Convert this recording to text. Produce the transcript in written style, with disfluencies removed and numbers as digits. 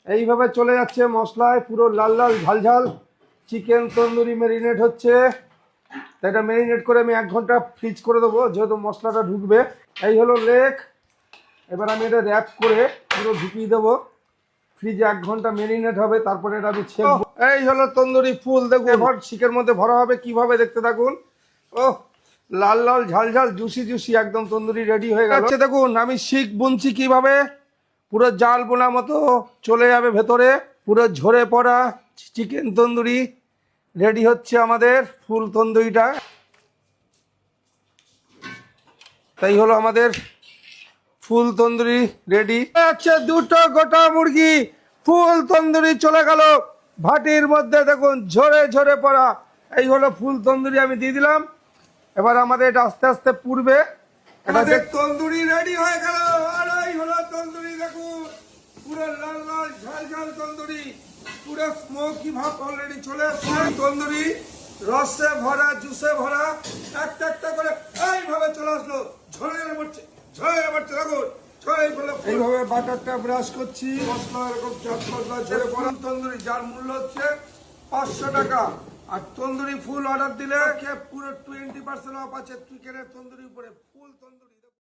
এইভাবে চলে যাচ্ছে মশলায় পুরো লাল লাল ঝাল ঝাল চিকেন তন্দুরি ম্যারিনেট হচ্ছে। তাই এটা ম্যারিনেট করে আমি 1 ঘন্টা ফ্রিজ করে দেবো, যেহেতু মশলাটা ঢুকবে। এই হলো লেগ। এবার আমি এটা র্যাপ করে পুরো ঢুকিয়ে দেবো ফ্রিজে, 1 ঘন্টা ম্যারিনেট হবে, তারপরে এটা আমি ছেড়ে। এই হলো তন্দুরি ফুল, দেখুন এবার চিকেন মধ্যে ভরা হবে কিভাবে, দেখতে থাকুন। ও লাল লাল ঝাল ঝাল জুসি জুসি একদম তন্দুরি রেডি হয়ে গেছে। দেখুন আমি শিখ বুনছি কিভাবে, পুরো জাল বোনা মতো চলে যাবে ভেতরে, পুরো ঝরে পড়া চিকেন তন্দুরি রেডি হচ্ছে আমাদের ফুল তন্দুরিটা। তাই হলো আমাদের ফুল তন্দুরি রেডি আছে। 2টো গোটা মুরগি ফুল তন্দুরি চলে গেল ভাটির মধ্যে, দেখুন ঝরে ঝরে পড়া। এই হলো ফুল তন্দুরি আমি দিয়ে দিলাম। এবার আমাদের এটা আস্তে আস্তে পুড়বে। আমাদের তন্দুরি রেডি হয়ে গেল। আর এই হলো তন্দুরি, দেখুন পুরো লাল লাল ঝাল ঝাল তন্দুরি, পুরো স্মোকি ভাব অলরেডি চলে আসছে। তন্দুরি রসে ভরা জুসে ভরা একটা একটা করে এইভাবে চলে আসলো, ঝরে পড়ছে ঝরে পড়ছে। দেখুন এইভাবে বাটারটা ব্রাশ করছি, মশলা এরকম চাট মশলা ছেড়ে পড়া তন্দুরি, যার মূল্য হচ্ছে 500 টাকা। আর তন্দুরি ফুল অর্ডার দিলে পুরো 20% অফ আছে চিকেনের তন্দুরি উপরে, ফুল তন্দুরি।